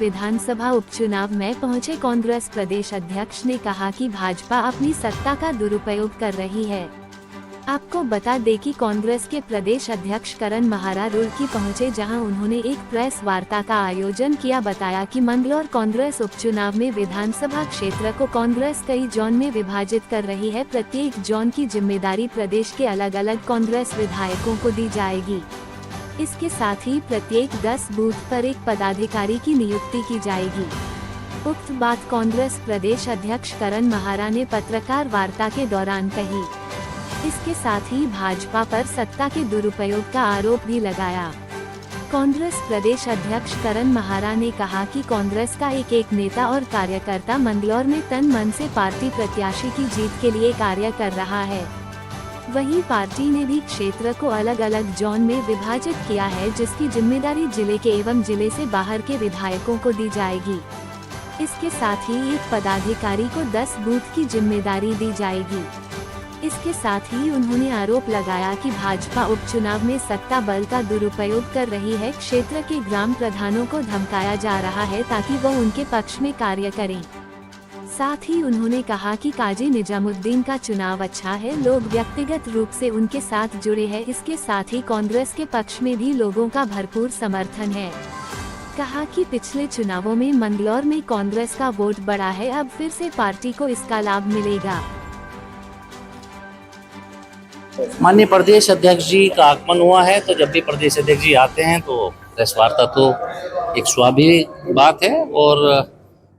विधानसभा उपचुनाव में पहुंचे कांग्रेस प्रदेश अध्यक्ष ने कहा कि भाजपा अपनी सत्ता का दुरुपयोग कर रही है। आपको बता दें कि कांग्रेस के प्रदेश अध्यक्ष करण महारा रुड़की पहुंचे, जहां उन्होंने एक प्रेस वार्ता का आयोजन किया। बताया कि मंगलौर कांग्रेस उपचुनाव में विधानसभा क्षेत्र को कांग्रेस कई जोन में विभाजित कर रही है। प्रत्येक जोन की जिम्मेदारी प्रदेश के अलग अलग कांग्रेस विधायकों को दी जाएगी। इसके साथ ही प्रत्येक 10 बूथ पर एक पदाधिकारी की नियुक्ति की जाएगी। उक्त बात कांग्रेस प्रदेश अध्यक्ष करण महारा ने पत्रकार वार्ता के दौरान कही। इसके साथ ही भाजपा पर सत्ता के दुरुपयोग का आरोप भी लगाया। कांग्रेस प्रदेश अध्यक्ष करण महारा ने कहा कि कांग्रेस का एक नेता और कार्यकर्ता मंगलौर में तन मन से पार्टी प्रत्याशी की जीत के लिए कार्य कर रहा है। वहीं पार्टी ने भी क्षेत्र को अलग अलग जोन में विभाजित किया है, जिसकी जिम्मेदारी जिले के एवं जिले से बाहर के विधायकों को दी जाएगी। इसके साथ ही एक पदाधिकारी को 10 बूथ की जिम्मेदारी दी जाएगी। इसके साथ ही उन्होंने आरोप लगाया कि भाजपा उपचुनाव में सत्ता बल का दुरुपयोग कर रही है। क्षेत्र के ग्राम प्रधानों को धमकाया जा रहा है ताकि वह उनके पक्ष में कार्य करें। साथ ही उन्होंने कहा कि काजी निजामुद्दीन का चुनाव अच्छा है, लोग व्यक्तिगत रूप से उनके साथ जुड़े हैं। इसके साथ ही कांग्रेस के पक्ष में भी लोगों का भरपूर समर्थन है। कहा कि पिछले चुनावों में मंगलौर में कांग्रेस का वोट बढ़ा है, अब फिर से पार्टी को इसका लाभ मिलेगा। माननीय प्रदेश अध्यक्ष जी का आगमन हुआ है, तो जब भी प्रदेश अध्यक्ष जी आते हैं तो प्रेस वार्ता तो एक स्वाभाविक बात है। और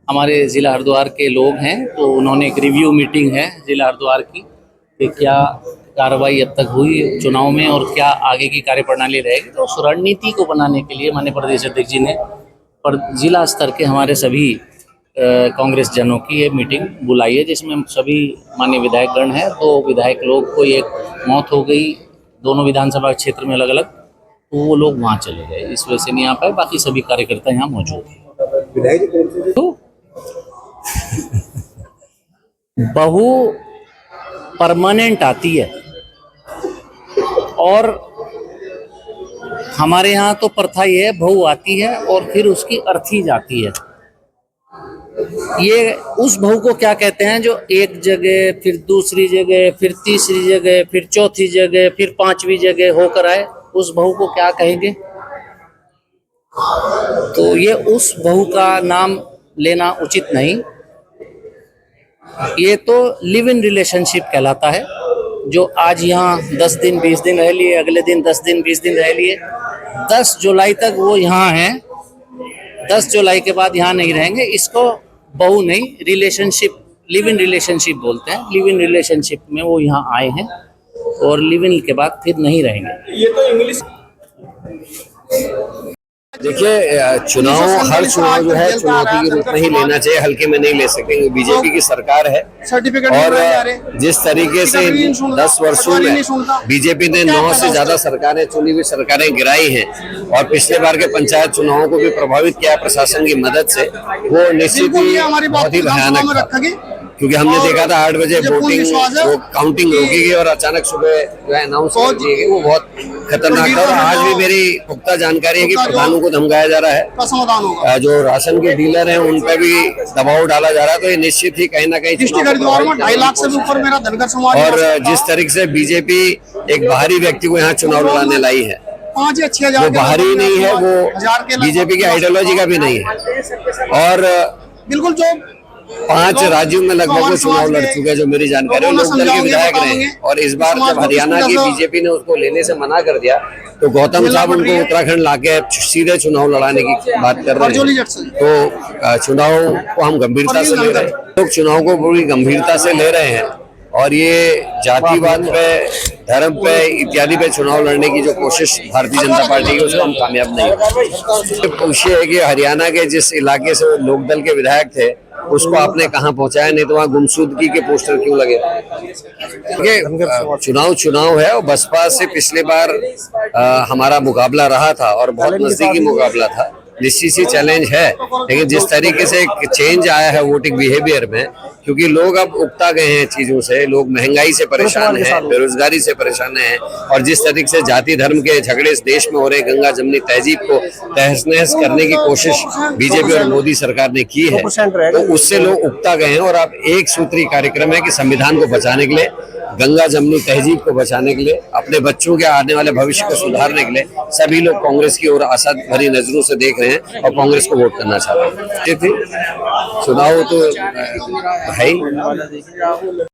हमारे जिला हरिद्वार के लोग हैं, तो उन्होंने एक रिव्यू मीटिंग है जिला हरिद्वार की कि क्या कार्रवाई अब तक हुई चुनाव में और क्या आगे की कार्यप्रणाली रहेगी। तो उस रणनीति को बनाने के लिए माननीय प्रदेश अध्यक्ष जी ने जिला स्तर के हमारे सभी कांग्रेस जनों की ये मीटिंग बुलाई है, जिसमें सभी माननीय विधायकगण हैं। तो विधायक लोग को एक मौत हो गई दोनों विधानसभा क्षेत्र में अलग अलग, तो वो लोग वहाँ चले गए, इस वजह से नहीं आ पाए। बाकी सभी कार्यकर्ता यहाँ मौजूद हैं। तो बहू परमानेंट आती है और हमारे यहाँ तो प्रथा ये है, बहू आती है और फिर उसकी अर्थी जाती है। ये उस बहू को क्या कहते हैं जो एक जगह, फिर दूसरी जगह, फिर तीसरी जगह, फिर चौथी जगह, फिर 5वीं जगह होकर आए, उस बहू को क्या कहेंगे? तो ये उस बहू का नाम लेना उचित नहीं। ये तो लिव इन रिलेशनशिप कहलाता है, जो आज यहाँ 10 दिन 20 दिन रह लिए, अगले दिन 10 दिन 20 दिन रह लिए, 10 जुलाई तक वो यहाँ हैं, 10 जुलाई के बाद यहाँ नहीं रहेंगे। इसको बहू नहीं, रिलेशनशिप, लिव इन रिलेशनशिप बोलते हैं। लिव इन रिलेशनशिप में वो यहाँ आए हैं और लिव इन के बाद फिर नहीं रहेंगे। ये तो इंग्लिश। देखिए, चुनाव, हर चुनाव जो है चुनौती के रूप में ही लेना चाहिए, हल्के में नहीं ले सकते। बीजेपी की सरकार है और जिस तरीके से 10 वर्षों में बीजेपी ने 9 से ज्यादा सरकारें, चुनी हुई सरकारें गिराई हैं और पिछले बार के पंचायत चुनावों को भी प्रभावित किया प्रशासन की मदद से, वो निश्चित ही बहुत ही भयानक था। क्योंकि हमने देखा था 8 बजे वोटिंग काउंटिंग रोकी गई और अचानक सुबह जो है अनाउंस कर दी गई, वो बहुत खतरनाक था। और आज भी मेरी पुख्ता जानकारी है कि प्रधानों को धमकाया जा रहा है, जो राशन के डीलर हैं उन पर भी दबाव डाला जा रहा है। तो ये निश्चित ही कहीं ना कहीं, और जिस तरीके से बीजेपी एक बाहरी व्यक्ति को यहाँ चुनाव लड़ाने लाई है, वो बाहरी नहीं है, वो बीजेपी की आइडियोलॉजी का भी नहीं है। और बिल्कुल जो 5 राज्यों में लगभग वो चुनाव लड़ चुके हैं, जो मेरी जानकारी है, लोकदल के विधायक रहे। और इस बार जब हरियाणा की बीजेपी ने उसको लेने से मना कर दिया, तो गौतम साहब उनको उत्तराखंड लाके सीधे चुनाव लड़ाने की बात कर रहे हैं। तो चुनाव को हम गंभीरता से ले रहे हैं, लोग चुनाव को पूरी गंभीरता से ले रहे हैं। और ये जातिवाद पे, धर्म पे इत्यादि पे चुनाव लड़ने की जो कोशिश भारतीय जनता पार्टी की, उसको हम कामयाब नहीं। पूछिए है कि हरियाणा के जिस इलाके से लोकदल के विधायक थे, उसको आपने कहाँ पहुंचाया, नहीं तो वहाँ गुमशुदगी के पोस्टर क्यों लगे? चुनाव है और बसपा से पिछले बार हमारा मुकाबला रहा था और बहुत नजदीकी मुकाबला था। निश्चित सी चैलेंज है, लेकिन जिस तरीके से एक चेंज आया है वोटिंग बिहेवियर में, क्योंकि लोग अब उकता गए हैं चीजों से, लोग महंगाई से परेशान हैं, बेरोजगारी से परेशान हैं, और जिस तरीके से जाति धर्म के झगड़े इस देश में हो रहे, गंगा जमनी तहजीब को तहस नहस करने की कोशिश बीजेपी और मोदी सरकार ने की है, तो उससे लोग उकता गए हैं। और अब एक सूत्री कार्यक्रम है कि संविधान को बचाने के लिए, गंगा जमनी तहजीब को बचाने के लिए, अपने बच्चों के आने वाले भविष्य को सुधारने के लिए सभी लोग कांग्रेस की ओर आशा भरी नजरों से देख रहे हैं और कांग्रेस को वोट करना चाहते हैं। चुनाव तो है ही।